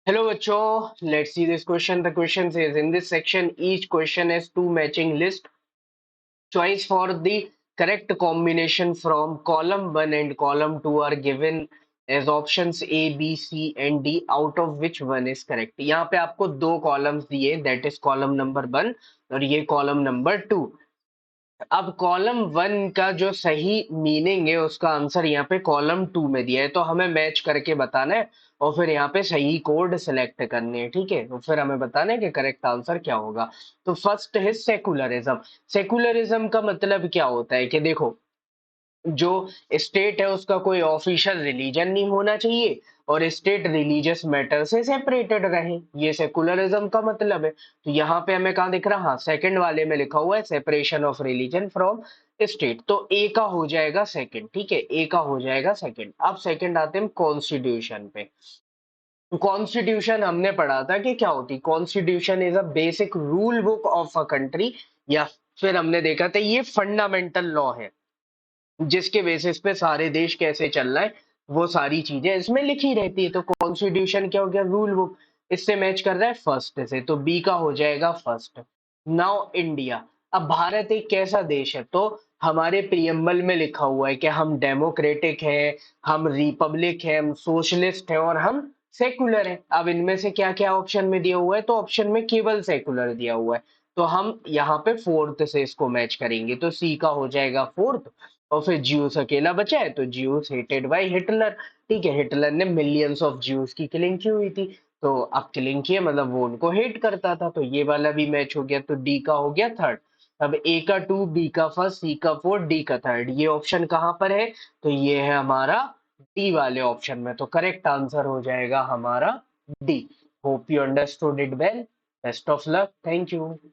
Hello, Bacho. Let's see this question. The question says in this section, each question has two matching list. Choice for the correct combination from column 1 and column 2 are given as options A, B, C and D, out of which one is correct. यहाँ पे आपको दो columns दिए, that is column number 1 और ये column number 2। अब column 1 का जो सही मीनिंग है उसका आंसर यहाँ पे कॉलम 2 में दिया है, तो हमें मैच करके बताना है और फिर यहाँ पे सही कोड सिलेक्ट करने हैं। ठीक है, तो फिर हमें बताना है कि करेक्ट आंसर क्या होगा। तो फर्स्ट है सेकुलरिज्म। सेकुलरिज्म का मतलब क्या होता है कि देखो, जो स्टेट है उसका कोई ऑफिशियल रिलीजन नहीं होना चाहिए और स्टेट रिलीजियस मैटर से सेपरेटेड रहे, ये सेकुलरिज्म का मतलब है। तो यहाँ पे हमें कहाँ दिख रहा, हाँ सेकंड वाले में लिखा हुआ है separation of religion from state, तो ए का हो जाएगा सेकंड। ठीक है, ए का हो जाएगा सेकंड। अब सेकंड आते हैं कॉन्स्टिट्यूशन पे। कॉन्स्टिट्यूशन हमने पढ़ा था कि क्या होती, constitution is a basic rule book of a country, या फिर हमने देखा था ये फंडामेंटल लॉ है जिसके बेसिस पे सारे देश कैसे चल रहा है वो सारी चीजें इसमें लिखी रहती है। तो कॉन्स्टिट्यूशन क्या हो गया, रूल बुक। इससे मैच कर रहा है फर्स्ट से, तो बी का हो जाएगा फर्स्ट। Now India. अब भारत एक कैसा देश है, तो हमारे प्रियम्बल में लिखा हुआ है कि हम डेमोक्रेटिक है, हम रिपब्लिक है, हम सोशलिस्ट है और हम सेकुलर है। अब इनमें से क्या क्या ऑप्शन में दिया हुआ है, तो ऑप्शन में केवल सेकुलर दिया हुआ है, तो हम यहाँ पे फोर्थ से इसको मैच करेंगे, तो सी का हो जाएगा फोर्थ। और फिर ज्यूस अकेला बचा है, तो ज्यूस हेटेड बाय हिटलर। ठीक है, हिटलर ने मिलियंस ऑफ ज्यूस की किलिंग की हुई थी, तो अब किलिंग की है मतलब वो उनको हेट करता था, तो ये वाला भी मैच हो गया, तो डी का हो गया थर्ड। अब ए का टू, बी का फर्स्ट, सी का फोर्थ, डी का थर्ड, ये ऑप्शन कहाँ पर है, तो ये है हमारा डी वाले ऑप्शन में, तो करेक्ट आंसर हो जाएगा हमारा D. Hope you understood it well. Best of luck, thank you.